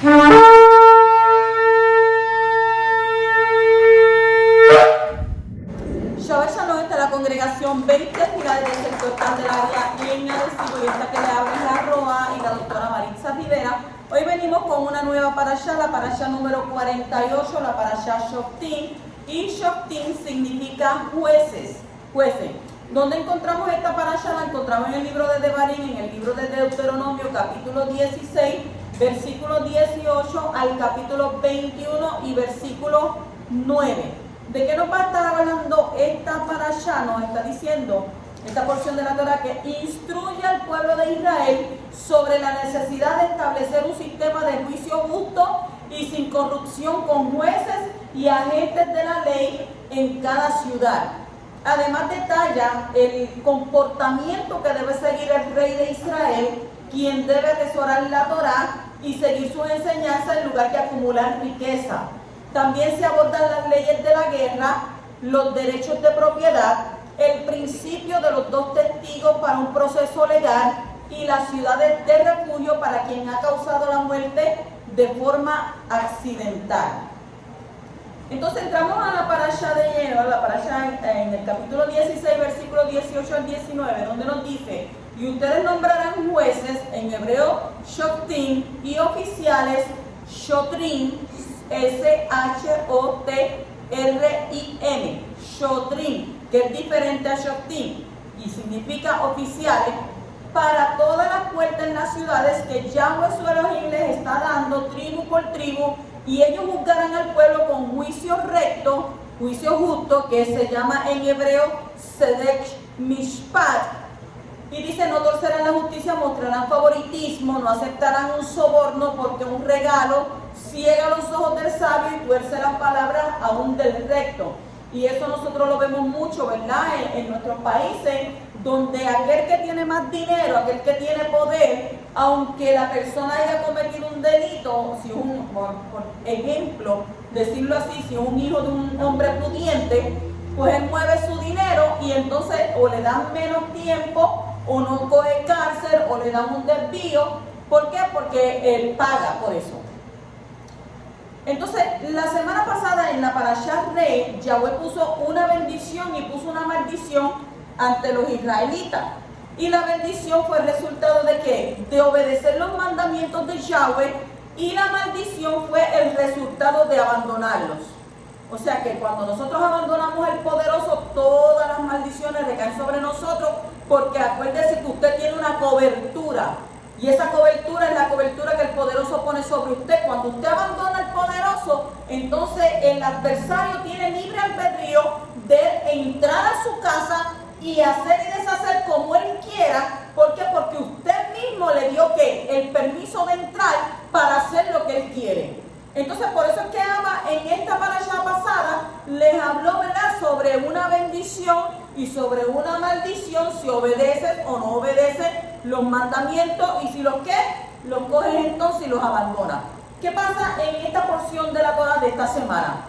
Shabbat Shalom, esta es la congregación 20 Filadelfia del sector Candelaria y en Arecibo, y esta que le habla es la Roa y la doctora Maritza Rivera. Hoy venimos con una nueva parashá, la parashá número 48, la parashá Shoftim, y Shoftim significa jueces. ¿Dónde encontramos esta parashá? La encontramos en el libro de Devarim, en el libro de Deuteronomio, capítulo 16, versículo 18 al capítulo 21 y versículo 9. ¿De qué nos va a estar hablando esta parashá? Nos está diciendo esta porción de la Torá que instruye al pueblo de Israel sobre la necesidad de establecer un sistema de juicio justo y sin corrupción con jueces y agentes de la ley en cada ciudad. Además detalla el comportamiento que debe seguir el rey de Israel, quien debe atesorar la Torá y seguir sus enseñanzas en lugar de acumular riqueza. También se abordan las leyes de la guerra, los derechos de propiedad, el principio de los dos testigos para un proceso legal y las ciudades de refugio para quien ha causado la muerte de forma accidental. Entonces entramos a la parashá de lleno, la parashá en el capítulo 16, versículo 18 al 19, donde nos dice: y ustedes nombrarán jueces, en hebreo Shoftim, y oficiales Shotrim, S-H-O-T-R-I-M, Shotrim, que es diferente a Shoftim y significa oficiales, para todas las puertas en las ciudades que Yahweh su Elohim les está dando, tribu por tribu, y ellos juzgarán al pueblo con juicio recto, juicio justo, que se llama en hebreo Sedek Mishpat. Y dice: no torcerán la justicia, mostrarán favoritismo, no aceptarán un soborno, porque un regalo ciega los ojos del sabio y tuerce las palabras aún del recto. Y eso nosotros lo vemos mucho, ¿verdad? En nuestros países, donde aquel que tiene más dinero, aquel que tiene poder, aunque la persona haya cometido un delito, si por ejemplo, decirlo así, si es un hijo de un hombre pudiente, pues él mueve su dinero y entonces o le dan menos tiempo, o no coge cárcel, o le dan un desvío. ¿Por qué? Porque él paga por eso. Entonces, la semana pasada en la parashá Rey, Yahweh puso una bendición y puso una maldición ante los israelitas. Y la bendición fue el resultado de ¿qué? De obedecer los mandamientos de Yahweh, y la maldición fue el resultado de abandonarlos. O sea que cuando nosotros abandonamos al poderoso, todas las maldiciones recaen sobre nosotros, porque acuérdese que usted tiene una cobertura. Y esa cobertura es la cobertura que el poderoso pone sobre usted. Cuando usted abandona al poderoso, entonces el adversario tiene libre albedrío de entrar a su casa y hacer y deshacer como él quiera. ¿Por qué? Porque usted mismo le dio ¿qué? El permiso de entrar para hacer lo que él quiere. Entonces, por eso es que Abba en esta parashá pasada les habló, ¿verdad?, sobre una bendición y sobre una maldición, si obedecen o no obedecen los mandamientos, y si los cogen entonces y los abandonan. ¿Qué pasa en esta porción de la Torá de esta semana?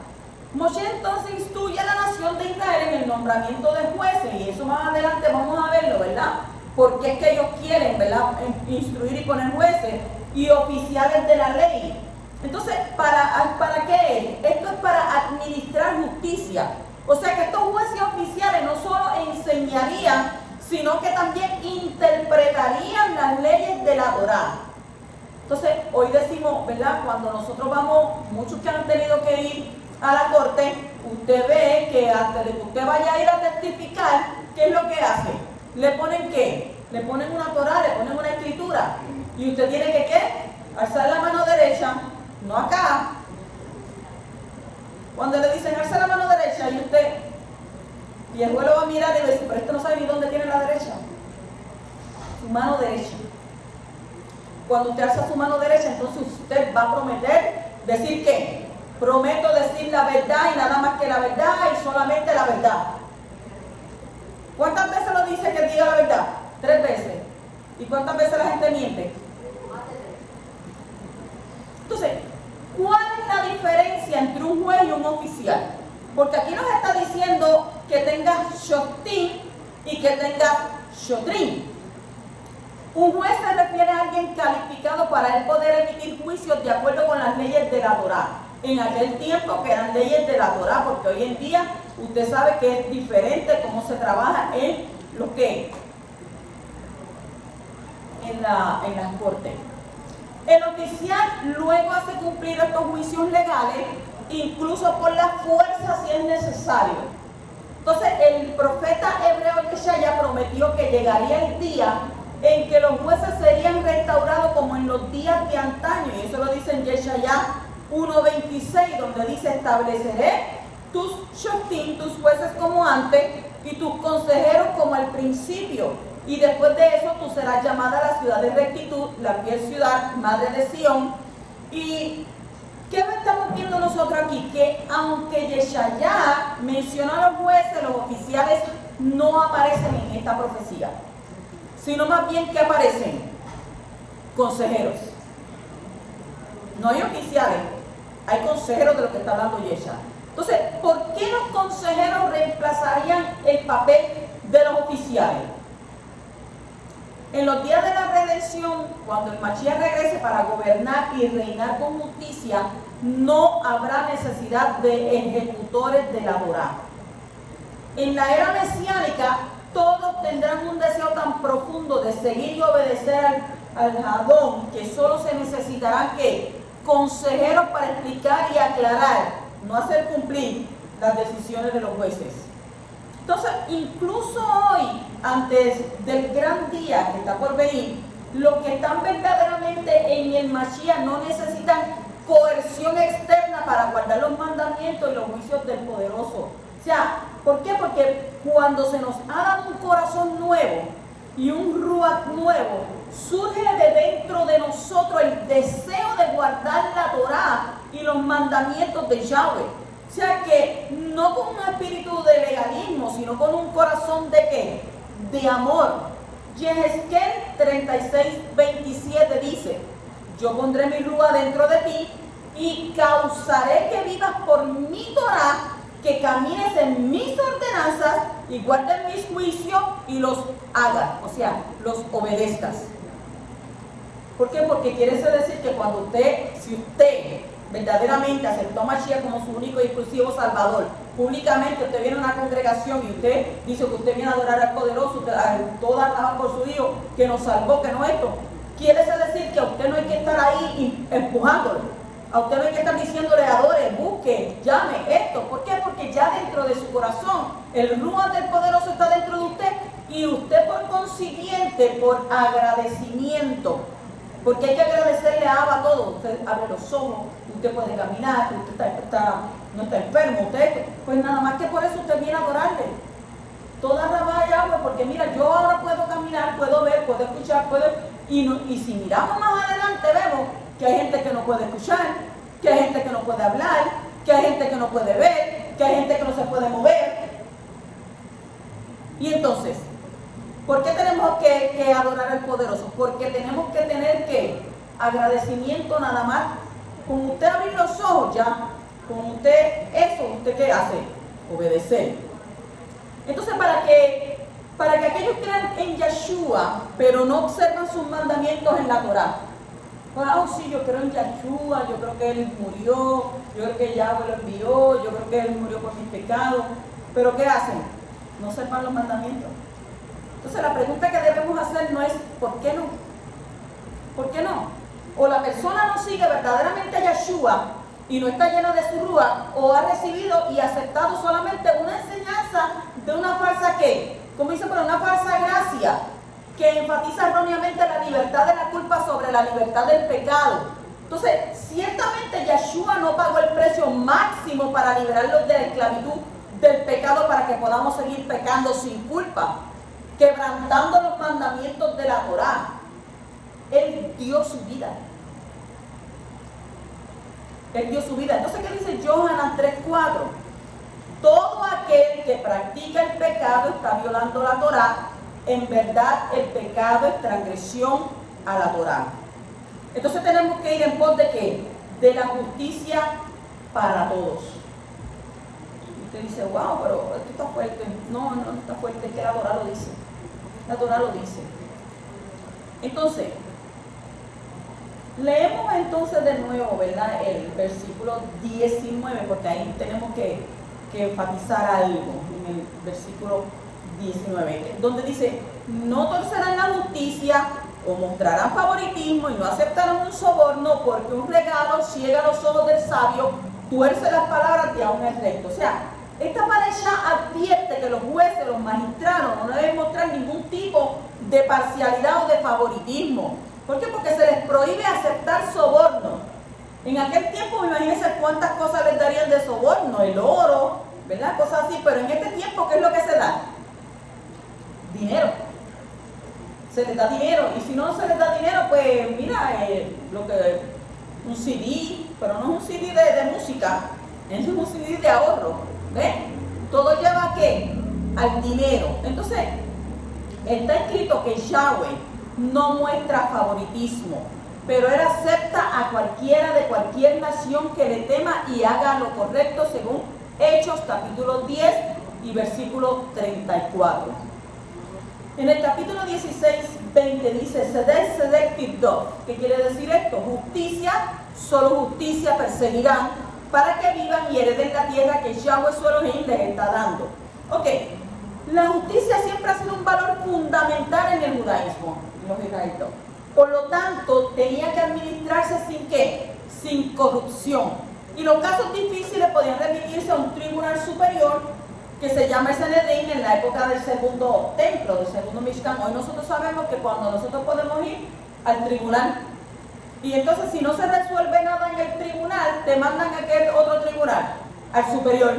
Moshe entonces instruye a la nación de Israel en el nombramiento de jueces, y eso más adelante vamos a verlo, ¿verdad? Porque es que ellos quieren, ¿verdad?, instruir y poner jueces y oficiales de la ley. Entonces, ¿para qué es? Esto es para administrar justicia. O sea que estos jueces oficiales no solo enseñarían, sino que también interpretarían las leyes de la Torá. Entonces, hoy decimos, ¿verdad?, cuando nosotros vamos, muchos que han tenido que ir a la corte, usted ve que antes de que usted vaya a ir a testificar, ¿qué es lo que hace? ¿Le ponen qué? Le ponen una Torá, le ponen una escritura. Y usted tiene que, ¿qué? Alzar la mano derecha, no acá. Cuando le dicen alza la mano derecha, y usted, y el juez lo va a mirar y le dice: pero esto no sabe ni dónde tiene la derecha. Su mano derecha. Cuando usted alza su mano derecha, entonces usted va a prometer decir ¿qué? Prometo decir la verdad y nada más que la verdad y solamente la verdad. ¿Cuántas veces lo dice que diga la verdad? 3 veces. ¿Y cuántas veces la gente miente? Entonces, ¿cuál es la diferencia entre un juez y un oficial? Porque aquí nos está diciendo que tenga Shoftim y que tenga Shotrim. Un juez se refiere a alguien calificado para él poder emitir juicios de acuerdo con las leyes de la Torá. En aquel tiempo que eran leyes de la Torá, porque hoy en día usted sabe que es diferente cómo se trabaja en lo que en las cortes. El oficial luego hace cumplir estos juicios legales, incluso por la fuerza si es necesario. Entonces el profeta hebreo Yeshaya prometió que llegaría el día en que los jueces serían restaurados como en los días de antaño, y eso lo dice en Yeshaya 1:26, donde dice: estableceré tus shoftim, tus jueces como antes, y tus consejeros como al principio, y después de eso tú serás llamada la ciudad de rectitud, la fiel ciudad, madre de Sión. ¿Y qué estamos viendo nosotros aquí? Que aunque Yeshaya menciona a los jueces, los oficiales no aparecen en esta profecía, sino más bien que aparecen consejeros. No hay oficiales, hay consejeros de lo que está hablando Yeshaya. Entonces, ¿por qué los consejeros reemplazarían el papel de los oficiales? En los días de la redención, cuando el Mashiach regrese para gobernar y reinar con justicia, no habrá necesidad de ejecutores de la Torá. En la era mesiánica, todos tendrán un deseo tan profundo de seguir y obedecer al Hadón, que solo se necesitarán consejeros para explicar y aclarar, no hacer cumplir las decisiones de los jueces. Entonces, incluso hoy, antes del gran día que está por venir, los que están verdaderamente en el Mashiach no necesitan coerción externa para guardar los mandamientos y los juicios del poderoso. O sea, ¿por qué? Porque cuando se nos ha dado un corazón nuevo y un ruach nuevo, surge de dentro de nosotros el deseo de guardar la Torá y los mandamientos de Yahweh. O sea que no con un espíritu de legalismo, sino con un corazón de ¿qué? De amor. Yehezkel 36:27 dice: yo pondré mi ruach dentro de ti y causaré que vivas por mi Torá, que camines en mis ordenanzas y guardes mis juicios y los hagas, o sea, los obedezcas. ¿Por qué? Porque quiere decir que cuando si usted verdaderamente aceptó a Mashiach como su único y exclusivo Salvador, públicamente usted viene a una congregación y usted dice que usted viene a adorar al poderoso, usted todo alaba por su Hijo, que nos salvó, que no esto, quiere decir que a usted no hay que estar ahí empujándolo. A usted no hay que estar diciéndole: adore, busque, llame, esto. ¿Por qué? Porque ya dentro de su corazón el ruach del poderoso está dentro de usted, y usted por consiguiente, por agradecimiento, porque hay que agradecerle a Abba todo. Usted abre los ojos, usted puede caminar, usted no está enfermo, pues nada más que por eso usted viene a adorarle. Toda rabá y agua, porque mira, yo ahora puedo caminar, puedo ver, puedo escuchar, y si miramos más adelante vemos que hay gente que no puede escuchar, que hay gente que no puede hablar, que hay gente que no puede ver, que hay gente que no se puede mover. Y entonces, ¿por qué tenemos que adorar al poderoso? Porque tenemos que tener agradecimiento nada más. Con usted abrir los ojos ya, con usted eso, ¿usted qué hace? Obedecer. Entonces, para que aquellos crean en Yeshua, pero no observan sus mandamientos en la Torá. Sí, yo creo en Yeshua, yo creo que Él murió, yo creo que Yahweh lo envió, yo creo que Él murió por mis pecados. ¿Pero qué hacen? No observan los mandamientos. Entonces la pregunta que debemos hacer no es ¿por qué no? ¿Por qué no? O la persona no sigue verdaderamente a Yeshua y no está llena de su ruach, o ha recibido y aceptado solamente una enseñanza de una falsa como dice, pero una falsa gracia, que enfatiza erróneamente la libertad de la culpa sobre la libertad del pecado. Entonces, ciertamente Yeshua no pagó el precio máximo para liberarlos de la esclavitud del pecado, para que podamos seguir pecando sin culpa, quebrantando los mandamientos de la Torá. Él dio su vida. Él dio su vida. Entonces, ¿qué dice Yohanan 3:4? Todo aquel que practica el pecado está violando la Torá. En verdad, el pecado es transgresión a la Torá. Entonces tenemos que ir en pos de ¿qué? De la justicia para todos. Y usted dice: wow, pero esto está fuerte. No está fuerte, es que la Torá lo dice. La Torá lo dice. Entonces, leemos entonces de nuevo, ¿verdad? El versículo 19, porque ahí tenemos que enfatizar algo en el versículo 19, donde dice: no torcerán la justicia o mostrarán favoritismo y no aceptarán un soborno, porque un regalo ciega los ojos del sabio, tuerce las palabras de aún es recto. O sea, esta pareja advierte que los jueces, los magistrados, no deben mostrar ningún tipo de parcialidad o de favoritismo. ¿Por qué? Porque se les prohíbe aceptar soborno. En aquel tiempo, imagínense cuántas cosas les darían de soborno, el oro, ¿verdad? Cosas así, pero en este tiempo, ¿qué es lo que se da? Dinero. Se les da dinero, y si no se les da dinero, pues mira, un CD, pero no es un CD de música, es un CD de ahorro, ¿ves? Todo lleva ¿a qué? Al dinero. Entonces, está escrito que Yahweh no muestra favoritismo, pero Él acepta a cualquiera de cualquier nación que le tema y haga lo correcto, según Hechos capítulo 10 y versículo 34. En el capítulo 16, 20 dice: Sedek, Sedek, Tirdof. ¿Qué quiere decir esto? Justicia, solo justicia perseguirán, para que vivan y hereden la tierra que Yahweh su Elohim les está dando. Ok, la justicia siempre ha sido un valor fundamental en el judaísmo, los israelitas. Por lo tanto, tenía que administrarse sin ¿qué? Sin corrupción. Y los casos difíciles podían remitirse a un tribunal superior que se llama el Sanedrín en la época del segundo templo, del segundo Mishkan. Hoy nosotros sabemos que cuando nosotros podemos ir al tribunal, y entonces si no se resuelve nada en el tribunal, te mandan a aquel otro tribunal, al superior.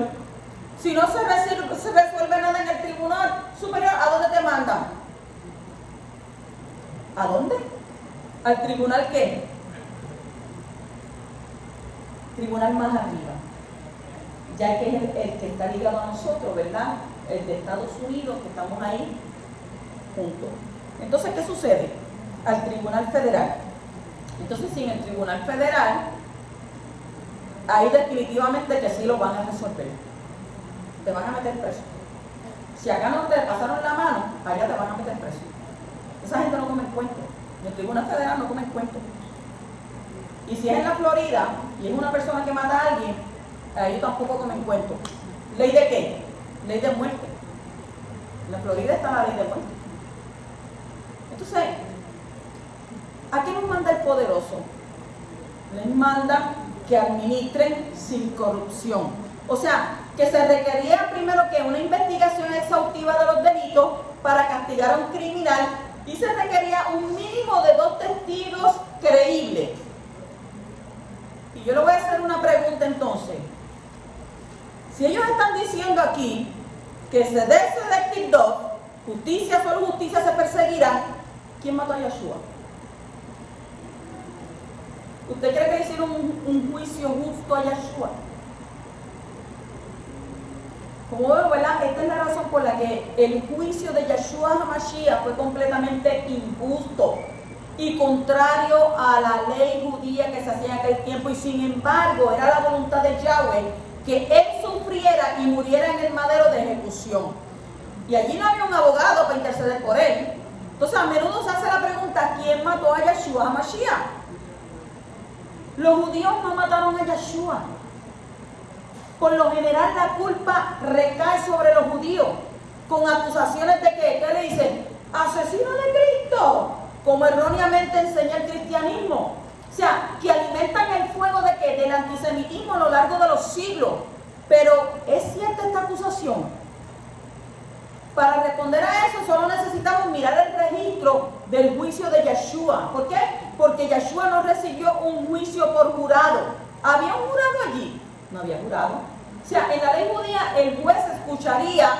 Si no se resuelve nada en el tribunal superior, ¿a dónde te mandan? ¿A dónde? ¿Al tribunal qué? Tribunal más arriba, ya que es el que está ligado a nosotros, ¿verdad? El de Estados Unidos, que estamos ahí juntos. Entonces, ¿qué sucede? Al Tribunal Federal. Entonces, si en el Tribunal Federal, ahí definitivamente que sí lo van a resolver. Te van a meter preso. Si acá no te pasaron la mano, allá te van a meter preso. Esa gente no come cuento. En el Tribunal Federal no comen cuento. Y si es en la Florida y es una persona que mata a alguien, ellos tampoco comen cuento. ¿Ley de qué? Ley de muerte. En la Florida está la ley de muerte. Entonces, ¿a qué nos manda el poderoso? Les manda que administren sin corrupción. O sea, que se requería primero que una investigación exhaustiva de los delitos para castigar a un criminal, y se requería un mínimo de 2 testigos creíbles. Y yo le voy a hacer una pregunta entonces. Si ellos están diciendo aquí que se debe Tirdof, justicia, solo justicia se perseguirá, ¿quién mató a Yeshua? ¿Usted cree que hicieron un juicio justo a Yeshua? Como veo, ¿verdad? Esta es la razón por la que el juicio de Yeshua HaMashiach fue completamente injusto y contrario a la ley judía que se hacía en aquel tiempo, y sin embargo era la voluntad de Yahweh que él sufriera y muriera en el madero de ejecución. Y allí no había un abogado para interceder por él. Entonces a menudo se hace la pregunta: ¿quién mató a Yeshua HaMashiach? Los judíos no mataron a Yeshua. Por lo general la culpa recae sobre los judíos, con acusaciones de que, ¿qué le dicen? Asesino de Cristo, como erróneamente enseña el cristianismo. O sea, que alimentan el fuego de ¿qué? Del antisemitismo a lo largo de los siglos. Pero, ¿es cierta esta acusación? Para responder a eso solo necesitamos mirar el registro del juicio de Yeshua. ¿Por qué? Porque Yeshua no recibió un juicio por jurado. ¿Había un jurado allí? No había jurado. O sea, en la ley judía el juez escucharía,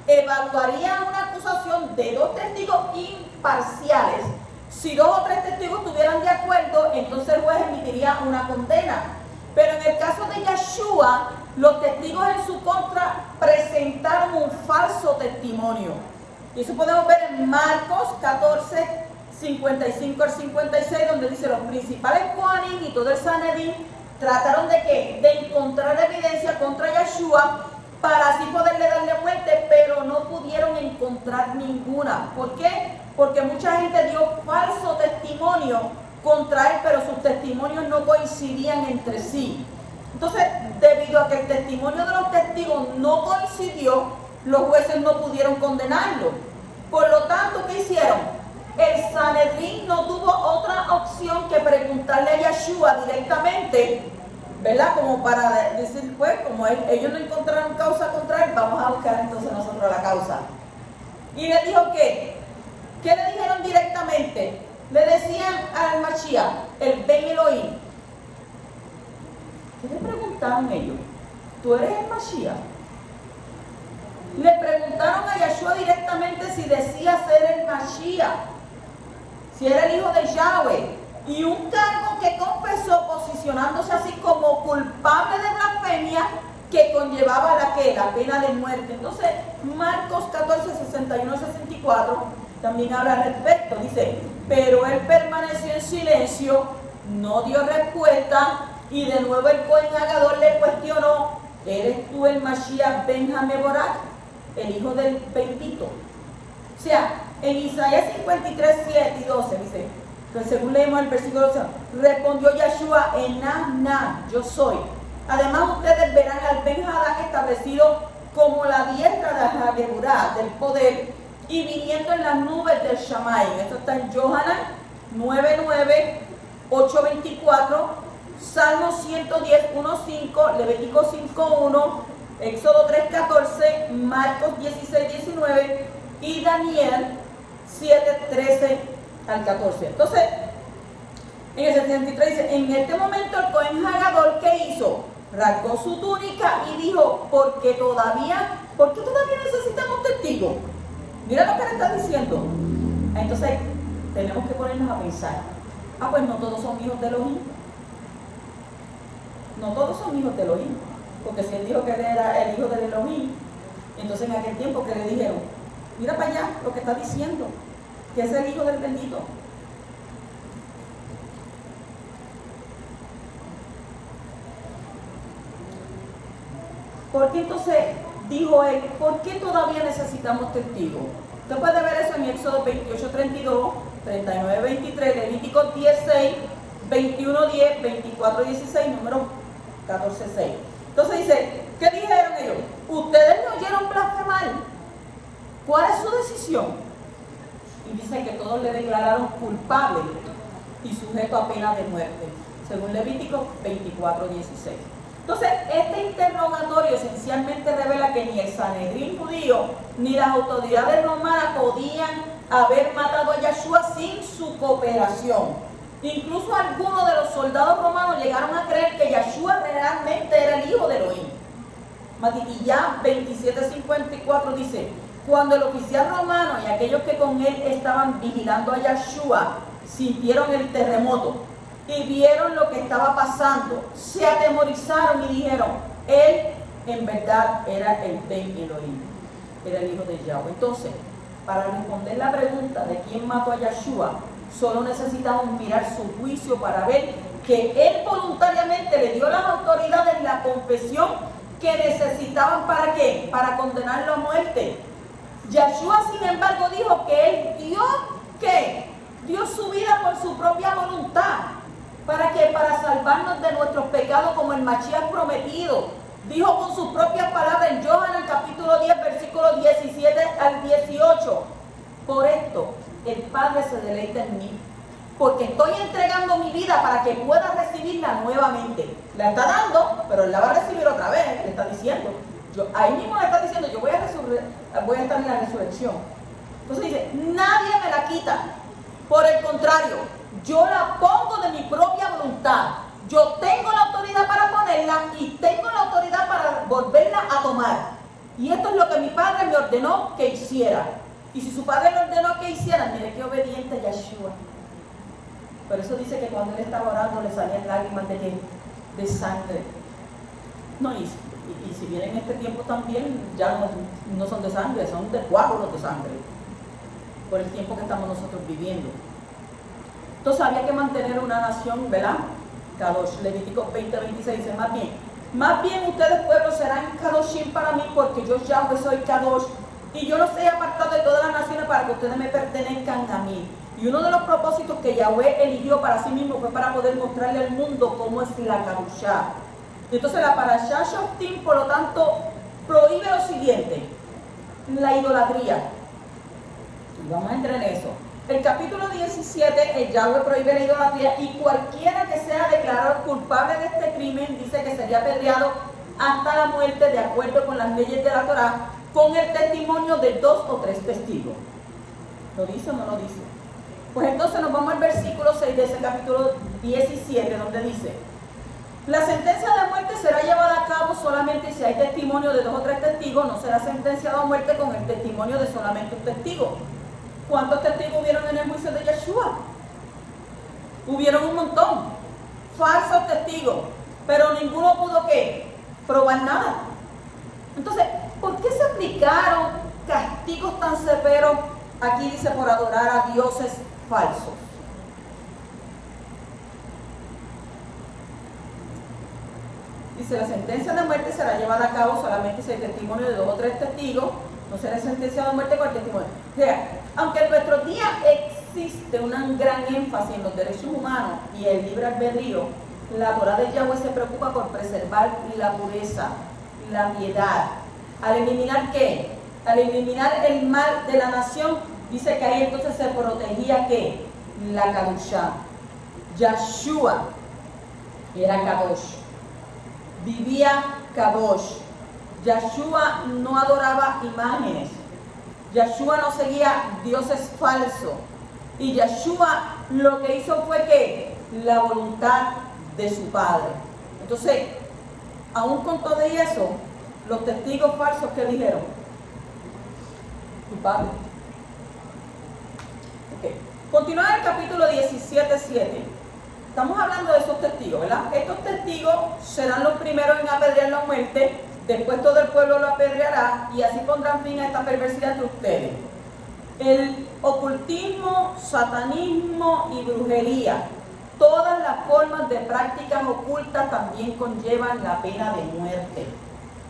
evaluaría una acusación de 2 testigos imparciales. Si 2 o 3 testigos estuvieran de acuerdo, entonces el juez emitiría una condena. Pero en el caso de Yeshua, los testigos en su contra presentaron un falso testimonio. Y eso podemos ver en Marcos 14, 55 al 56, donde dice: los principales Kohanim y todo el Sanedrín trataron de ¿qué? De encontrar evidencia contra Yeshua para así poderle darle muerte, pero no pudieron encontrar ninguna. ¿Por qué? Porque mucha gente dio falso testimonio contra él, pero sus testimonios no coincidían entre sí. Entonces, debido a que el testimonio de los testigos no coincidió, los jueces no pudieron condenarlo. Por lo tanto, ¿qué hicieron? El Sanedrín no tuvo otra opción que preguntarle a Yeshua directamente, ¿verdad? Como para decir, pues, como ellos no encontraron causa contra él, vamos a buscar entonces nosotros la causa. Y le dijo ¿qué? ¿Qué le dijeron directamente? Le decían al Mashiach, el Ben Elohim. ¿Qué le preguntaron ellos? ¿Tú eres el Mashiach? Le preguntaron a Yeshua directamente si decía ser el Mashiach, si era el hijo de Yahweh, y un cargo que confesó posicionándose así como culpable de blasfemia que conllevaba la pena de muerte. Entonces, Marcos 14, 61, 64 también habla al respecto. Dice, pero él permaneció en silencio, no dio respuesta, y de nuevo el Cohen Hagadol le cuestionó, ¿eres tú el Mashiach Ben Hameborach, el hijo del bendito? O sea, en Isaías 53, 7 y 12 dice, entonces según leemos el versículo 12, respondió Yeshua, Enam, yo soy. Además ustedes verán al Ben Hadad establecido como la diestra de Hageburá, del poder, y viniendo en las nubes del Shammai. Esto está en Yohanan 9:9, 8:24, Salmo 110, 1:5, Levítico 5:1, Éxodo 3:14, Marcos 16:19 y Daniel 7:13 al 14. Entonces, en el 63 dice, en este momento el Cohen Hagadol, ¿qué hizo? Rasgó su túnica y dijo, ¿por qué todavía necesitamos testigos? Mira lo que le está diciendo. Entonces, tenemos que ponernos a pensar. Pues no todos son hijos de Elohim. No todos son hijos de Elohim. Porque si él dijo que él era el hijo de Elohim, entonces en aquel tiempo que le dijeron, mira para allá lo que está diciendo, que es el hijo del bendito. ¿Por qué entonces dijo él, por qué todavía necesitamos testigos? Usted puede ver eso en Éxodo 28:32, 39:23, Levítico 10:6, 21:10, 24:16, número 14:6. Entonces dice, ¿qué dijeron ellos? Ustedes me oyeron blasfemar. ¿Cuál es su decisión? Y dice que todos le declararon culpable y sujeto a pena de muerte, según Levítico 24:16. Entonces, este interrogatorio esencialmente revela que ni el Sanedrín judío ni las autoridades romanas podían haber matado a Yeshua sin su cooperación. Incluso algunos de los soldados romanos llegaron a creer que Yeshua realmente era el hijo de Elohim. Matitillán 27:54 dice, cuando el oficial romano y aquellos que con él estaban vigilando a Yeshua sintieron el terremoto y vieron lo que estaba pasando, se atemorizaron y dijeron, él en verdad era el Ben Elohim, era el hijo de Yahweh. Entonces, para responder la pregunta de quién mató a Yeshua, solo necesitamos mirar su juicio para ver que él voluntariamente le dio a las autoridades la confesión que necesitaban. ¿Para qué? Para condenarlo a muerte. Yeshua, sin embargo, dijo que él dio, ¿qué? Dio su vida por su propia voluntad. ¿Para qué? Para salvarnos de nuestros pecados como el Mashiach prometido. Dijo con sus propias palabras en Yohanan capítulo 10, versículos 17 al 18. Por esto, el Padre se deleita en mí, porque estoy entregando mi vida para que pueda recibirla nuevamente. La está dando, pero él la va a recibir otra vez, le está diciendo. Ahí mismo le está diciendo, yo voy a estar en la resurrección. Entonces dice, nadie me la quita. Por el contrario, yo la pongo de mi propia voluntad. Yo tengo la autoridad para ponerla y tengo la autoridad para volverla a tomar. Y esto es lo que mi padre me ordenó que hiciera. Y si su padre le ordenó que hiciera, mire qué obediente Yeshua. Por eso dice que cuando él estaba orando le salían lágrimas de sangre. No, y si bien en este tiempo también ya no son de sangre, son de coágulos de sangre. Por el tiempo que estamos nosotros viviendo. Entonces había que mantener una nación, ¿verdad? Kadosh, Levítico 20:26 dice, más bien, Más bien ustedes, pueblo, serán Kadoshim para mí, porque yo Yahweh soy Kadosh, y yo los he apartado de todas las naciones para que ustedes me pertenezcan a mí. Y uno de los propósitos que Yahweh eligió para sí mismo fue para poder mostrarle al mundo cómo es la Kadoshá. Entonces la Parashá Shoftim, por lo tanto, prohíbe lo siguiente: la idolatría. Y vamos a entrar en eso. El capítulo 17, el Yahweh prohíbe la idolatría, y cualquiera que sea declarado culpable de este crimen dice que sería apedreado hasta la muerte de acuerdo con las leyes de la Torá, con el testimonio de 2 o 3 testigos. ¿Lo dice o no lo dice? Pues entonces nos vamos al versículo 6 de ese capítulo 17, donde dice: la sentencia de muerte será llevada a cabo solamente si hay testimonio de 2 o 3 testigos. No será sentenciado a muerte con el testimonio de solamente un testigo. ¿Cuántos testigos hubieron en el juicio de Yeshua? Hubieron un montón. Falsos testigos. Pero ninguno pudo, ¿qué? Probar nada. Entonces, ¿por qué se aplicaron castigos tan severos? Aquí dice, por adorar a dioses falsos. Dice, la sentencia de muerte será llevada a cabo solamente si hay testimonio de 2 o 3 testigos. No será sentenciado a muerte con el testimonio. O sea, aunque en nuestros días existe un gran énfasis en los derechos humanos y el libre albedrío, la Torá de Yahweh se preocupa por preservar la pureza, la piedad. Al eliminar ¿qué? Al eliminar el mal de la nación, dice que ahí entonces se protegía ¿qué? La Kadoshá. Yeshua era Kadosh. Vivía Kadosh. Yeshua no adoraba imágenes. Yeshua no seguía dioses falsos. Y Yeshua lo que hizo fue que la voluntad de su Padre. Entonces, aún con todo eso, los testigos falsos que dijeron, tu Padre. Okay. Continúa en el capítulo 17:7. Estamos hablando de esos testigos, ¿verdad? Estos testigos serán los primeros en apedrearlo a muerte. Después todo el pueblo lo apedreará, y así pondrán fin a esta perversidad de ustedes. El ocultismo, satanismo y brujería, todas las formas de prácticas ocultas también conllevan la pena de muerte.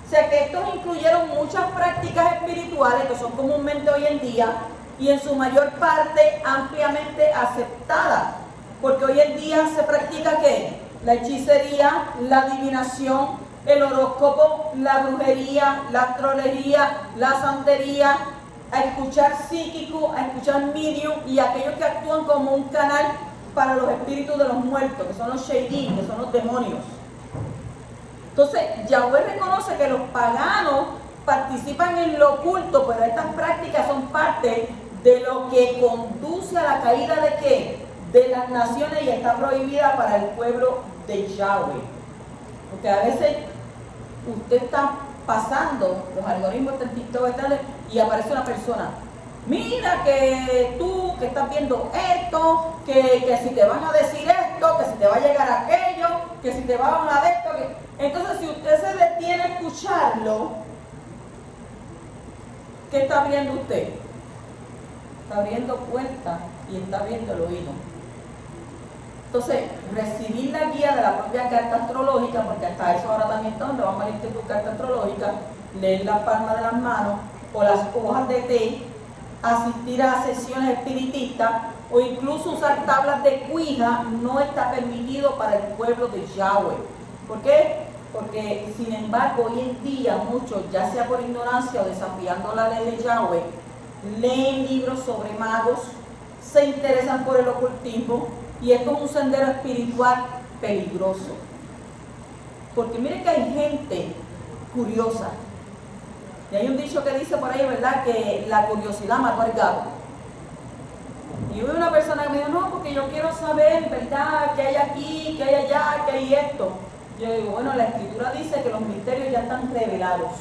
O sea que estos incluyeron muchas prácticas espirituales que son comúnmente hoy en día y en su mayor parte ampliamente aceptadas. Porque hoy en día se practica ¿qué? La hechicería, la adivinación, el horóscopo, la brujería, la astrología, la santería, a escuchar psíquico, a escuchar medium y aquellos que actúan como un canal para los espíritus de los muertos, que son los sheidim, que son los demonios. Entonces, Yahweh reconoce que los paganos participan en lo oculto, pero estas prácticas son parte de lo que conduce a la caída de ¿qué? De las naciones, y está prohibida para el pueblo de Yahweh. Porque a veces usted está pasando los algoritmos de TikTok y aparece una persona: mira que tú que estás viendo esto, que si te van a decir esto, que si te va a llegar aquello, que si te van a de esto, que... Entonces, si usted se detiene a escucharlo, ¿qué está abriendo usted? Está abriendo puertas y está abriendo el oído. Entonces, recibir la guía de la propia carta astrológica, porque hasta eso ahora también está donde vamos a leer tu carta astrológica, leer la palma de las manos o las hojas de té, asistir a sesiones espiritistas o incluso usar tablas de cuija no está permitido para el pueblo de Yahweh. ¿Por qué? Porque, sin embargo, hoy en día muchos, ya sea por ignorancia o desafiando la ley de Yahweh, leen libros sobre magos, se interesan por el ocultismo, y esto es un sendero espiritual peligroso. Porque miren que hay gente curiosa. Y hay un dicho que dice por ahí, ¿verdad?, que la curiosidad mató al gato. Y hubo una persona que me dijo: no, porque yo quiero saber, ¿verdad?, qué hay aquí, qué hay allá, qué hay esto. Yo digo: bueno, la Escritura dice que los misterios ya están revelados.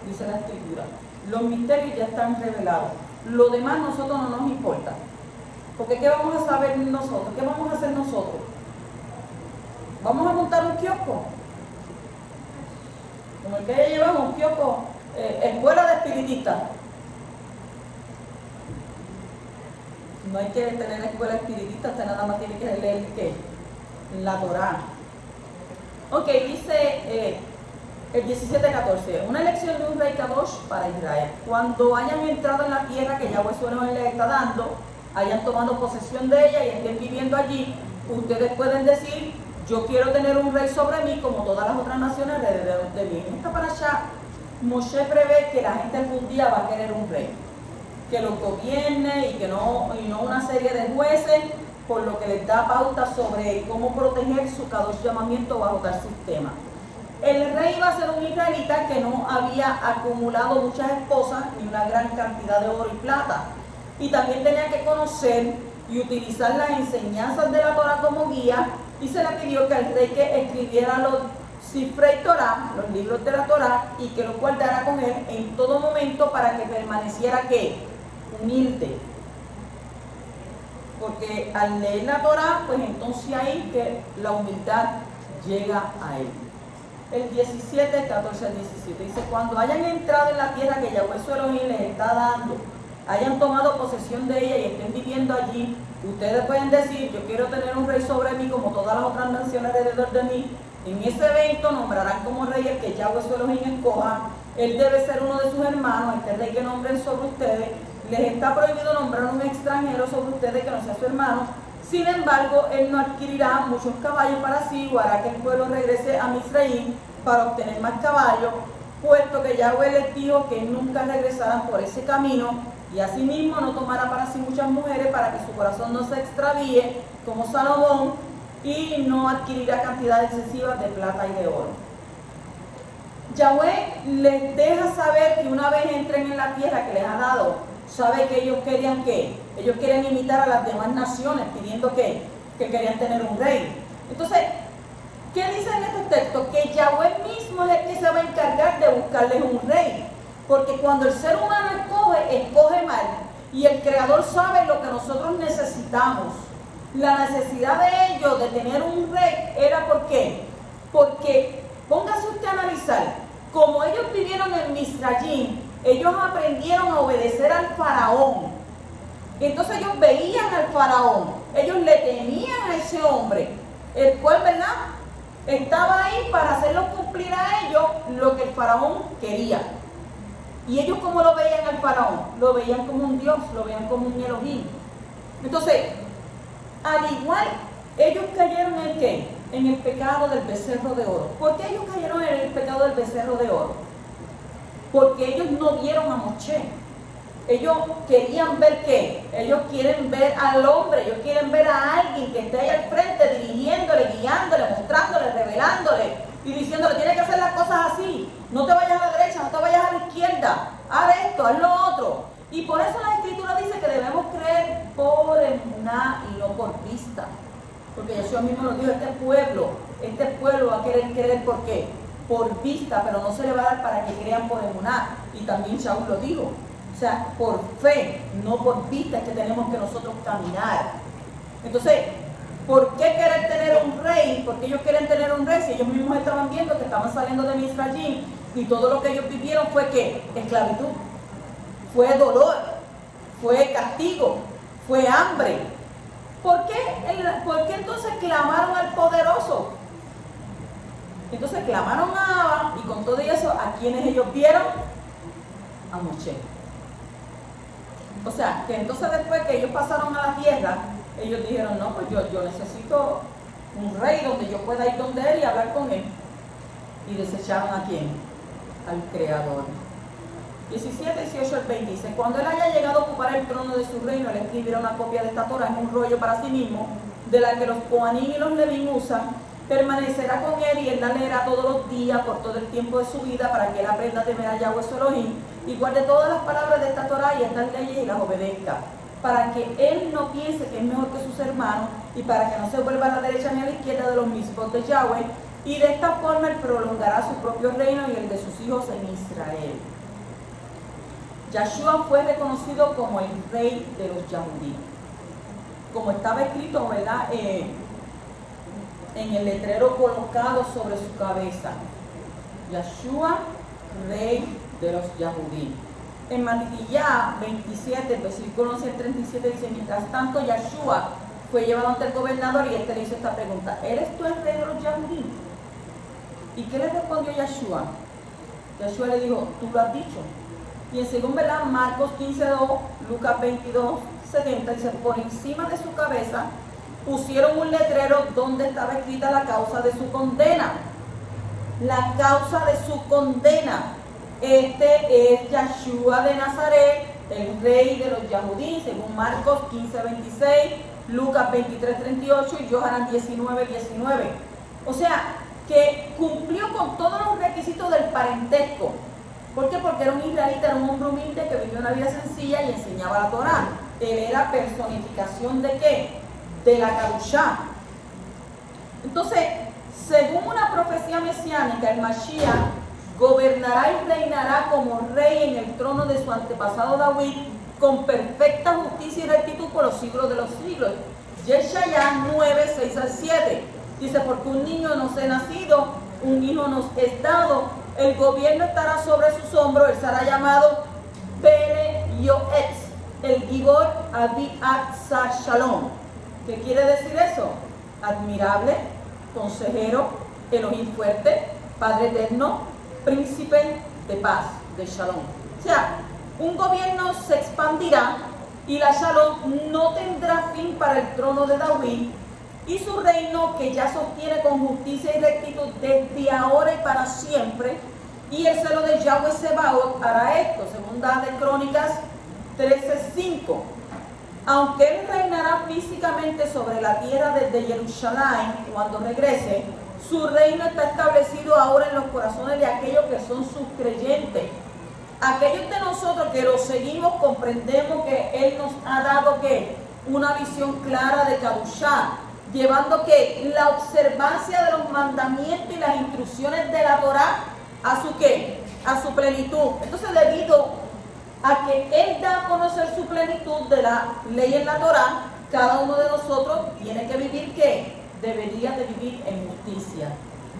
Dice la Escritura: los misterios ya están revelados. Lo demás a nosotros no nos importa. Porque ¿qué vamos a saber nosotros? ¿Qué vamos a hacer nosotros? ¿Vamos a montar un kiosco? Como el que ya llevamos, un kiosco, escuela de espiritistas. No hay que tener escuela espiritista, usted nada más tiene que leer ¿qué? La Torá. Ok, dice El 17:14, una elección de un rey Kadosh para Israel. Cuando hayan entrado en la tierra que Yahweh su Elohim les está dando, hayan tomado posesión de ella y estén viviendo allí, ustedes pueden decir, yo quiero tener un rey sobre mí como todas las otras naciones alrededor de mí. En esta parasha, Moshe prevé que la gente algún día va a querer un rey, que los gobierne y no una serie de jueces, por lo que les da pauta sobre cómo proteger su Kadosh llamamiento bajo tal sistema. El rey iba a ser un israelita que no había acumulado muchas esposas ni una gran cantidad de oro y plata. Y también tenía que conocer y utilizar las enseñanzas de la Torah como guía, y se le pidió que al rey que escribiera los Sifrei Torah, los libros de la Torah, y que los guardara con él en todo momento para que permaneciera ¿qué? Humilde. Porque al leer la Torah, pues entonces ahí que la humildad llega a él. El 17, 14 al 17 dice, cuando hayan entrado en la tierra que Yahweh su Elohim les está dando, hayan tomado posesión de ella y estén viviendo allí, ustedes pueden decir, yo quiero tener un rey sobre mí como todas las otras naciones alrededor de mí. En ese evento nombrarán como rey el que Yahweh su Elohim escoja. Él debe ser uno de sus hermanos. Este rey que nombren sobre ustedes, les está prohibido nombrar un extranjero sobre ustedes que no sea su hermano. Sin embargo, él no adquirirá muchos caballos para sí o hará que el pueblo regrese a Misraim para obtener más caballos, puesto que Yahweh les dijo que nunca regresaran por ese camino, y asimismo no tomará para sí muchas mujeres para que su corazón no se extravíe como Salomón, y no adquirirá cantidades excesivas de plata y de oro. Yahweh les deja saber que una vez entren en la tierra que les ha dado, sabe que ellos querían ¿qué? Ellos querían imitar a las demás naciones, pidiendo que querían tener un rey. Entonces, ¿qué dice en estos textos? Que Yahweh mismo es el que se va a encargar de buscarles un rey. Porque cuando el ser humano escoge mal. Y el Creador sabe lo que nosotros necesitamos. La necesidad de ellos de tener un rey era ¿por qué? Porque, póngase usted a analizar, como ellos vivieron en Misraim, ellos aprendieron a obedecer al faraón. Entonces ellos veían al faraón, ellos le temían a ese hombre, el cual, ¿verdad?, estaba ahí para hacerlos cumplir a ellos lo que el faraón quería. Y ellos, ¿cómo lo veían al faraón? Lo veían como un Dios, lo veían como un Elohim. Entonces, al igual, ellos cayeron en ¿qué? En el pecado del becerro de oro. ¿Por qué ellos cayeron en el pecado del becerro de oro? Porque ellos no vieron a Moshe. Ellos querían ver ¿qué? Ellos quieren ver al hombre, ellos quieren ver a alguien que esté ahí al frente, dirigiéndole, guiándole, mostrándole, revelándole y diciéndole, tienes que hacer las cosas así, no te vayas a la derecha, no te vayas a la izquierda, haz esto, haz lo otro. Y por eso la Escritura dice que debemos creer por emuná y no por vista. Porque Jesús mismo nos dijo, este pueblo va a querer creer ¿por qué? Por vista, pero no se le va a dar para que crean por emuná. Y también Shaul lo dijo. O sea, por fe, no por vista es que tenemos que nosotros caminar. Entonces, ¿por qué querer tener un rey? ¿Por qué ellos quieren tener un rey? Si ellos mismos estaban viendo que estaban saliendo de Misraim y todo lo que ellos vivieron fue ¿qué? Esclavitud, fue dolor, fue castigo, fue hambre. ¿Por qué entonces clamaron al poderoso? Entonces clamaron a Abba, y con todo eso, ¿a quienes ellos vieron? A Moshe. O sea, que entonces después que ellos pasaron a la tierra, ellos dijeron, no, pues yo necesito un rey donde yo pueda ir donde él y hablar con él. Y desecharon ¿a quién? Al Creador. 17, 18 al 20 dice, cuando él haya llegado a ocupar el trono de su reino, él escribirá una copia de esta Torah en un rollo para sí mismo, de la que los Coanín y los Levín usan, permanecerá con él y él la leerá todos los días por todo el tiempo de su vida para que él aprenda a temer a Yahweh su Elohim y guarde todas las palabras de esta Torah y estas leyes y las obedezca, para que él no piense que es mejor que sus hermanos y para que no se vuelva a la derecha ni a la izquierda de los mismos de Yahweh, y de esta forma él prolongará su propio reino y el de sus hijos en Israel. Yahshua fue reconocido como el rey de los Yahudí, como estaba escrito, ¿verdad?, en el letrero colocado sobre su cabeza. Yahshua, rey de los Yahudí. En Matitiyá 27, versículo 11 al 37 dice, mientras tanto Yahshua fue llevado ante el gobernador y este le hizo esta pregunta, ¿eres tú el rey de los Yahudí? ¿Y qué le respondió Yeshua? Yeshua le dijo, tú lo has dicho. Y en según ¿verdad? Marcos 15:2, Lucas 22:70, dice, por encima de su cabeza pusieron un letrero donde estaba escrita la causa de su condena. La causa de su condena. Este es Yeshua de Nazaret, el rey de los Yahudí, según Marcos 15:26, Lucas 23:38 y Yohanan 19:19. O sea, que cumplió con todos los requisitos del parentesco. ¿Por qué? Porque era un israelita, era un hombre humilde que vivió una vida sencilla y enseñaba la Torá. Él era personificación ¿de qué? De la Kadushá. Entonces, según una profecía mesiánica, el Mashiach gobernará y reinará como rey en el trono de su antepasado David con perfecta justicia y rectitud por los siglos de los siglos. Yeshayá 9:6-7 dice, porque un niño nos es nacido, un hijo nos es dado, el gobierno estará sobre sus hombros, él será llamado Pele Yoetz, el Gibor Adi-Atza Shalom. ¿Qué quiere decir eso? Admirable, consejero, Elohim fuerte, Padre eterno, príncipe de paz, de Shalom. O sea, un gobierno se expandirá y la Shalom no tendrá fin para el trono de David y su reino que ya sostiene con justicia y rectitud desde ahora y para siempre. Y el celo de Yahweh Sebaot hará esto, segunda de Crónicas 13:5. Aunque él reinará físicamente sobre la tierra desde Jerusalén cuando regrese, su reino está establecido ahora en los corazones de aquellos que son sus creyentes. Aquellos de nosotros que lo seguimos comprendemos que él nos ha dado ¿qué? Una visión clara de Kadushá, llevando que la observancia de los mandamientos y las instrucciones de la Torá a su ¿qué? A su plenitud. Entonces, debido a que él da a conocer su plenitud de la ley en la Torá, cada uno de nosotros tiene que vivir ¿qué? Debería de vivir en justicia.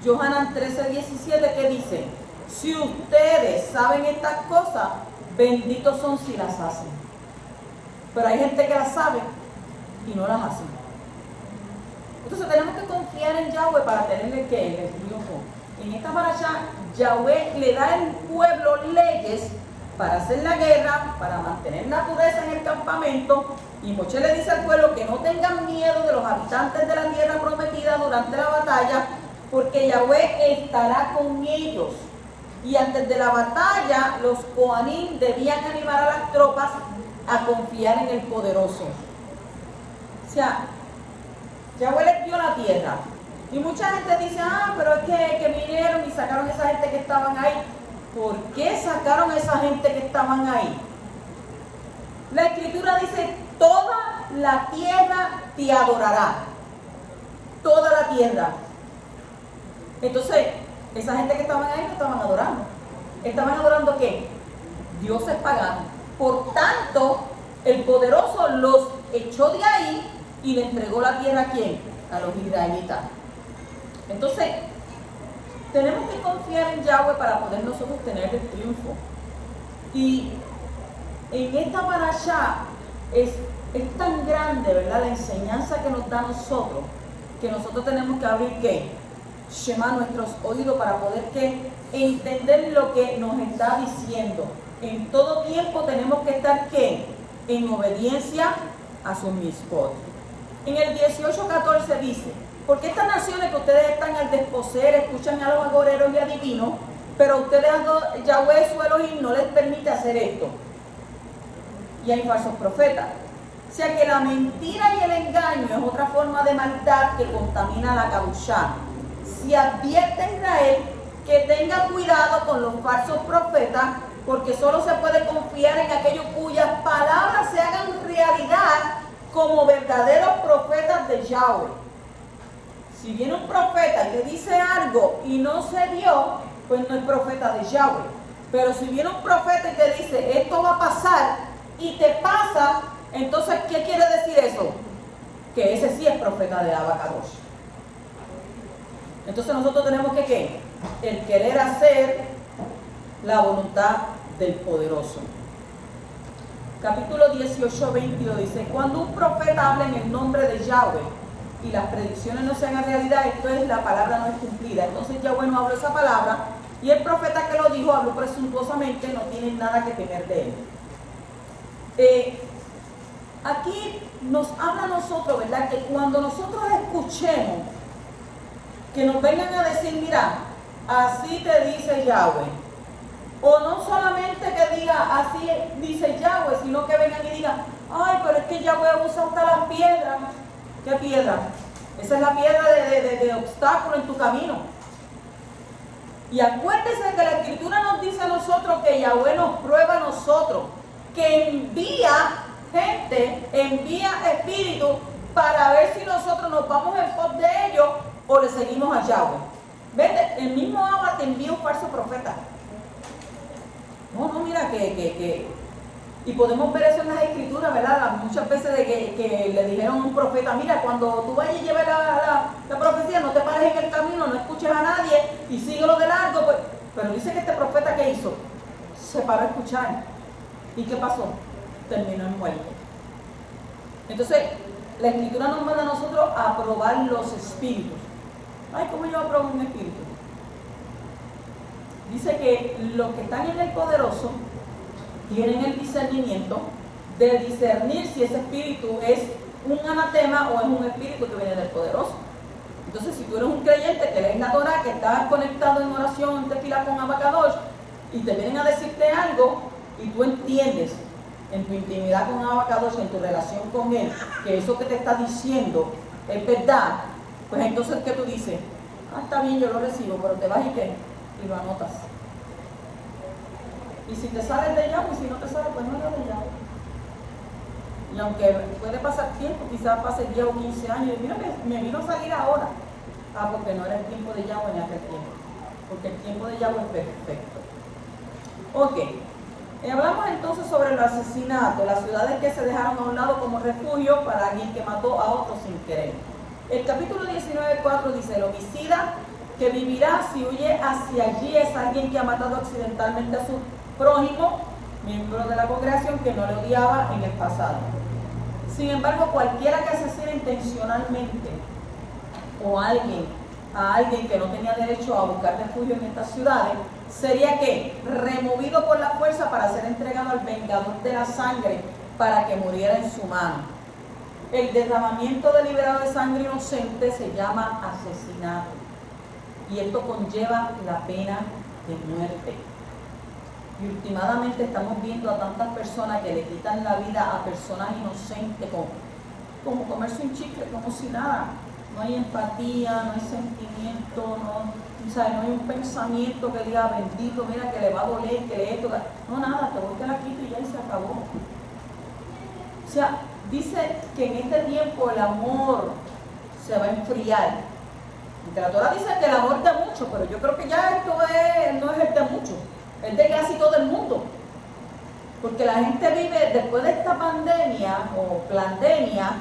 Yohanan 13:17 que dice, si ustedes saben estas cosas, benditos son si las hacen. Pero hay gente que las sabe y no las hace. Entonces tenemos que confiar en Yahweh para tenerle que el triunfo. En esta parasha, Yahweh le da al pueblo leyes para hacer la guerra, para mantener la pureza en el campamento. Y Moshe le dice al pueblo que no tengan miedo de los habitantes de la tierra prometida durante la batalla, porque Yahweh estará con ellos. Y antes de la batalla, los Kohanim debían animar a las tropas a confiar en el poderoso. O sea, Yahweh les dio la tierra. Y mucha gente dice, pero es que vinieron y sacaron a esa gente que estaban ahí. ¿Por qué sacaron a esa gente que estaban ahí? La Escritura dice, toda la tierra te adorará. Toda la tierra. Entonces, esa gente que estaban ahí no estaban adorando. ¿Estaban adorando qué? Dioses paganos. Por tanto, el poderoso los echó de ahí y le entregó la tierra ¿a quién? A los israelitas. Entonces, tenemos que confiar en Yahweh para poder nosotros tener el triunfo. Y en esta parashá es tan grande, ¿verdad? La enseñanza que nos da a nosotros, que nosotros tenemos que abrir ¿qué? Shema nuestros oídos para poder ¿qué? Entender lo que nos está diciendo. En todo tiempo tenemos que estar ¿qué? En obediencia a su mitzvot. En el 18:14 dice, porque estas naciones que ustedes están al desposeer escuchan a los agoreros y adivinos, pero a ustedes Yahweh su Elohim no les permite hacer esto. Y hay falsos profetas. O sea que la mentira y el engaño es otra forma de maldad que contamina la Kadushá. Si advierte a Israel que tenga cuidado con los falsos profetas, porque solo se puede confiar en aquellos cuyas palabras se hagan realidad como verdaderos profetas de Yahweh. Si viene un profeta y te dice algo y no se dio, pues no es profeta de Yahweh. Pero si viene un profeta y te dice, esto va a pasar, y te pasa, entonces, ¿qué quiere decir eso? Que ese sí es profeta de Abacadosh. Entonces nosotros tenemos que, ¿qué? El querer hacer la voluntad del poderoso. Capítulo 18:22 dice, cuando un profeta habla en el nombre de Yahweh, y las predicciones no se hagan realidad, esto es, la palabra no es cumplida. Entonces Yahweh no habló esa palabra y el profeta que lo dijo habló presuntuosamente, no tiene nada que temer de él. Aquí nos habla a nosotros, ¿verdad? Que cuando nosotros escuchemos que nos vengan a decir, mira, así te dice Yahweh, o no solamente que diga así dice Yahweh, sino que vengan y digan, ay, pero es que Yahweh usa hasta las piedras. ¿Qué piedra? Esa es la piedra de obstáculo en tu camino. Y acuérdense que la Escritura nos dice a nosotros que Yahweh nos prueba a nosotros, que envía gente, envía espíritu para ver si nosotros nos vamos en pos de ellos o le seguimos a Yahweh. Vete, el mismo Abba te envía un falso profeta. No, mira y podemos ver eso en las Escrituras, ¿verdad? Muchas veces de que le dijeron a un profeta, mira, cuando tú vayas y lleves la profecía, no te pares en el camino, no escuches a nadie y síguelo de largo. Pues. Pero dice que este profeta, ¿qué hizo? Se paró a escuchar. ¿Y qué pasó? Terminó en muerte. Entonces, la Escritura nos manda a nosotros a probar los espíritus. Ay, ¿cómo yo apruebo un espíritu? Dice que los que están en el poderoso tienen el discernimiento de discernir si ese espíritu es un anatema o es un espíritu que viene del poderoso. Entonces, si tú eres un creyente que lees la Torah, que estás conectado en oración, en tefilá con Abacadosh, y te vienen a decirte algo, y tú entiendes en tu intimidad con Abacadosh, en tu relación con él, que eso que te está diciendo es verdad, pues entonces, ¿qué tú dices? Ah, está bien, yo lo recibo, pero te vas y ¿qué? Y lo anotas. Y si te sale de Yahweh, y si no te sale, pues no es de Yahweh. Y aunque puede pasar tiempo, quizás pase 10 o 15 años, y mira, me vino a salir ahora. Ah, porque no era el tiempo de Yahweh en aquel tiempo. Porque el tiempo de Yahweh es perfecto. Ok. Hablamos entonces sobre el asesinato, las ciudades que se dejaron a un lado como refugio para alguien que mató a otro sin querer. El capítulo 19:4 dice, el homicida que vivirá si huye hacia allí es alguien que ha matado accidentalmente a su prójimo, miembro de la congregación que no le odiaba en el pasado. Sin embargo, cualquiera que asesine intencionalmente a alguien que no tenía derecho a buscar refugio en estas ciudades, sería que removido por la fuerza para ser entregado al vengador de la sangre para que muriera en su mano. El derramamiento deliberado de sangre inocente se llama asesinato y esto conlleva la pena de muerte. Y últimamente estamos viendo a tantas personas que le quitan la vida a personas inocentes como comerse un chicle, como si nada. No hay empatía, no hay sentimiento, no hay un pensamiento que diga bendito, mira que le va a doler, que le esto. No, nada, te voy a la quito y ya se acabó. O sea, dice que en este tiempo el amor se va a enfriar. Y la Torah dice que el amor da mucho, pero yo creo que ya esto no es el de mucho, es de casi todo el mundo. Porque la gente vive, después de esta pandemia o pandemia,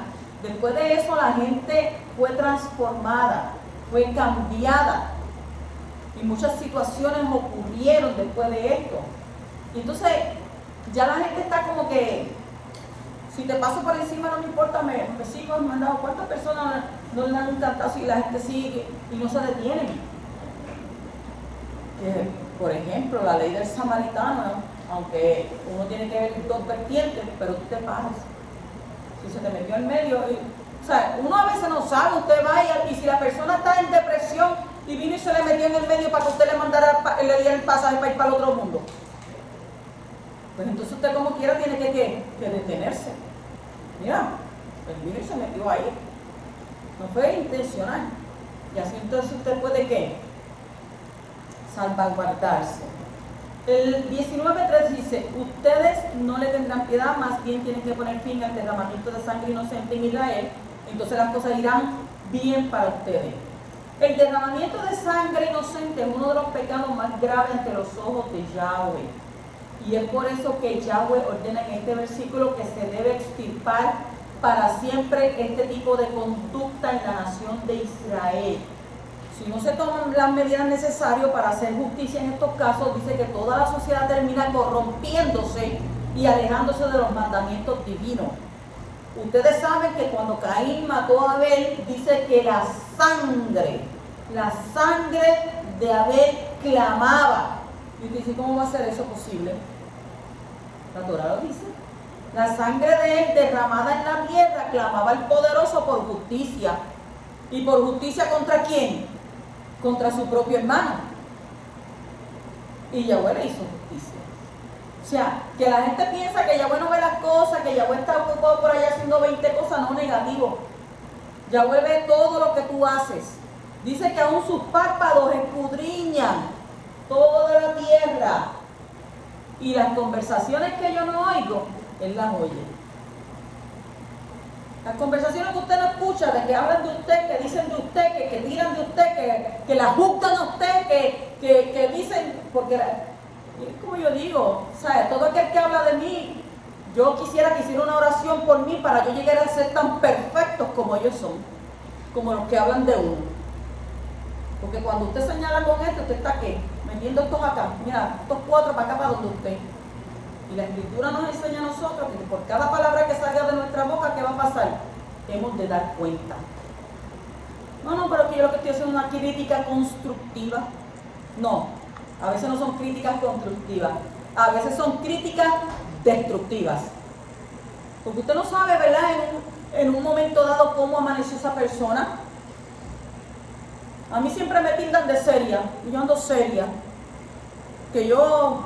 después de eso la gente fue transformada, fue cambiada. Y muchas situaciones ocurrieron después de esto. Y entonces ya la gente está como que, si te paso por encima no me importa, me sigo mandando. ¿Cuántas personas no le dan un cantazo y la gente sigue y no se detienen? Por ejemplo, la ley del samaritano, aunque uno tiene que ver dos vertientes, pero tú te paras. Si se te metió en medio, o sea, uno a veces no sabe, usted va y si la persona está en depresión y vino y se le metió en el medio para que usted le diera el pasaje para ir para el otro mundo, pues entonces usted como quiera tiene que detenerse. Mira, el vino y se metió ahí, no fue intencional, y así entonces usted puede ¿qué? Salvaguardarse. El 19:3 dice, ustedes no le tendrán piedad, más bien tienen que poner fin al derramamiento de sangre inocente en Israel, entonces las cosas irán bien para ustedes. El derramamiento de sangre inocente es uno de los pecados más graves ante los ojos de Yahweh. Y es por eso que Yahweh ordena en este versículo que se debe extirpar para siempre este tipo de conducta en la nación de Israel. Si no se toman las medidas necesarias para hacer justicia en estos casos, dice que toda la sociedad termina corrompiéndose y alejándose de los mandamientos divinos. Ustedes saben que cuando Caín mató a Abel, dice que la sangre de Abel clamaba. Y usted dice, ¿cómo va a ser eso posible? La Torá lo dice. La sangre de él derramada en la tierra clamaba al poderoso por justicia. ¿Y por justicia contra quién? Contra su propio hermano. Y Yahweh le hizo justicia. O sea, que la gente piensa que Yahweh no ve las cosas, que Yahweh está ocupado por allá haciendo 20 cosas, no, negativo. Yahweh ve todo lo que tú haces. Dice que aún sus párpados escudriñan toda la tierra. Y las conversaciones que yo no oigo, Él las oye. Las conversaciones que usted no escucha, de que hablan de usted, que dicen de usted, que tiran de usted, que la juzgan a usted, que dicen, porque es como yo digo, ¿sabes? Todo aquel que habla de mí, yo quisiera que hiciera una oración por mí para yo llegar a ser tan perfectos como ellos son, como los que hablan de uno. Porque cuando usted señala con esto, usted está ¿qué? Metiendo estos acá, mira, estos 4 para acá para donde usted. Y la Escritura nos enseña a nosotros que por cada palabra que salga de nuestra boca, ¿qué va a pasar? Hemos de dar cuenta. No, pero que yo lo que estoy haciendo es una crítica constructiva. No, a veces no son críticas constructivas, a veces son críticas destructivas. Porque usted no sabe, ¿verdad? En un momento dado cómo amaneció esa persona. A mí siempre me tildan de seria, y yo ando seria. Pero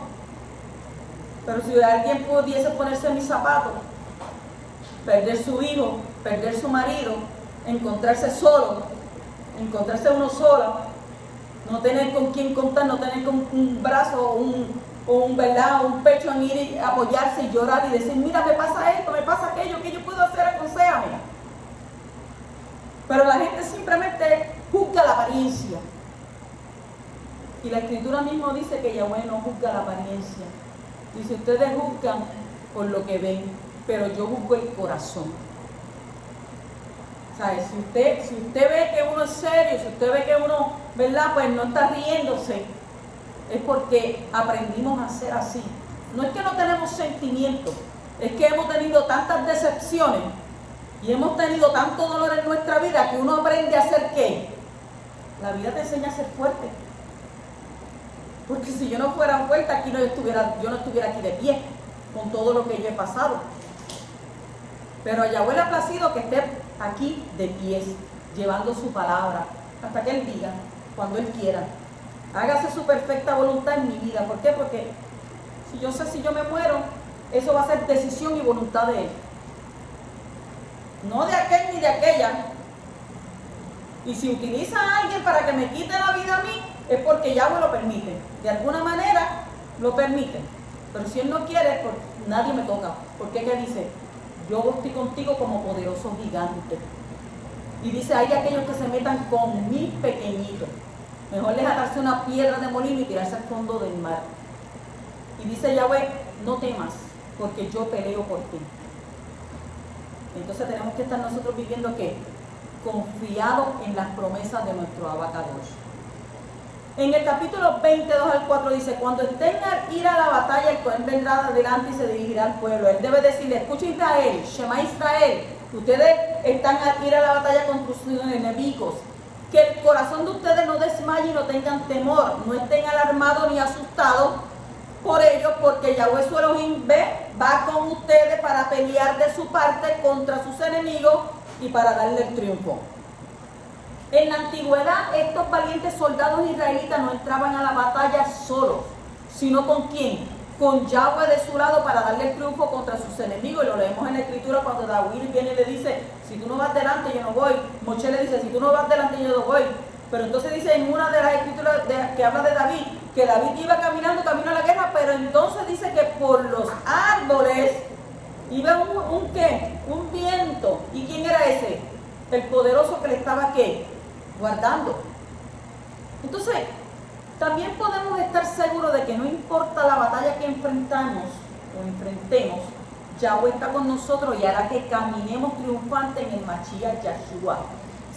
si alguien pudiese ponerse en mis zapatos, perder su hijo, perder su marido, encontrarse solo, encontrarse uno solo, no tener con quién contar, no tener con un brazo o un pecho en ir y apoyarse y llorar y decir, mira, me pasa esto, me pasa aquello, ¿qué yo puedo hacer? Aconséjame. Pero la gente simplemente juzga la apariencia. Y la Escritura mismo dice que Yahweh no juzga la apariencia. Dice, ustedes juzgan por lo que ven, pero yo juzgo el corazón. ¿Sabe? Si usted ve que uno es serio, si usted ve que uno, ¿verdad? Pues no está riéndose, es porque aprendimos a ser así. No es que no tenemos sentimientos, es que hemos tenido tantas decepciones y hemos tenido tanto dolor en nuestra vida que uno aprende a ser ¿qué? La vida te enseña a ser fuerte. Porque si yo no fuera fuerte, yo no estuviera aquí de pie, con todo lo que yo he pasado. Pero a Yahweh le ha placido que esté aquí de pies, llevando su palabra, hasta que Él diga, cuando Él quiera. Hágase su perfecta voluntad en mi vida. ¿Por qué? Porque si yo me muero, eso va a ser decisión y voluntad de Él. No de aquel ni de aquella. Y si utiliza a alguien para que me quite la vida a mí, es porque Yahweh lo permite. De alguna manera lo permite. Pero si Él no quiere, pues nadie me toca. Porque ¿qué dice? Yo estoy contigo como poderoso gigante. Y dice, hay aquellos que se metan con mis pequeñitos. Mejor les atarse una piedra de molino y tirarse al fondo del mar. Y dice Yahweh, no temas, porque yo peleo por ti. Entonces tenemos que estar nosotros viviendo ¿qué? Confiados en las promesas de nuestro abacador. En el capítulo 22 al 4 dice, cuando estén al ir a la batalla, el Cohen vendrá adelante y se dirigirá al pueblo. Él debe decirle, escucha Israel, Shema Israel, ustedes están al ir a la batalla contra sus enemigos. Que el corazón de ustedes no desmaye y no tengan temor, no estén alarmados ni asustados por ellos, porque Yahweh su Elohim va con ustedes para pelear de su parte contra sus enemigos y para darle el triunfo. En la antigüedad, estos valientes soldados israelitas no entraban a la batalla solos, sino ¿con quién? Con Yahweh de su lado para darle el triunfo contra sus enemigos. Y lo leemos en la Escritura cuando David viene y le dice, si tú no vas delante, yo no voy. Moshe le dice, si tú no vas delante, yo no voy. Pero entonces dice en una de las Escrituras que habla de David, que David iba caminando camino a la guerra, pero entonces dice que por los árboles iba un ¿qué? Un viento. ¿Y quién era ese? El poderoso que le estaba ¿qué? Guardando. Entonces, también podemos estar seguros de que no importa la batalla que enfrentemos, Yahweh está con nosotros y hará que caminemos triunfantes en el Mashiach Yahshua.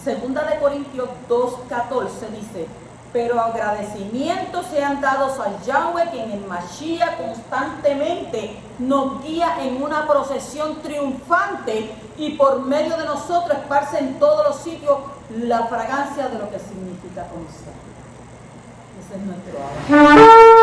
Segunda de Corintios 2:14 dice, pero agradecimientos sean dados al Yahweh, que en el Mashiach constantemente nos guía en una procesión triunfante y por medio de nosotros esparce en todos los sitios la fragancia de lo que significa conocer. Ese es nuestro Abba.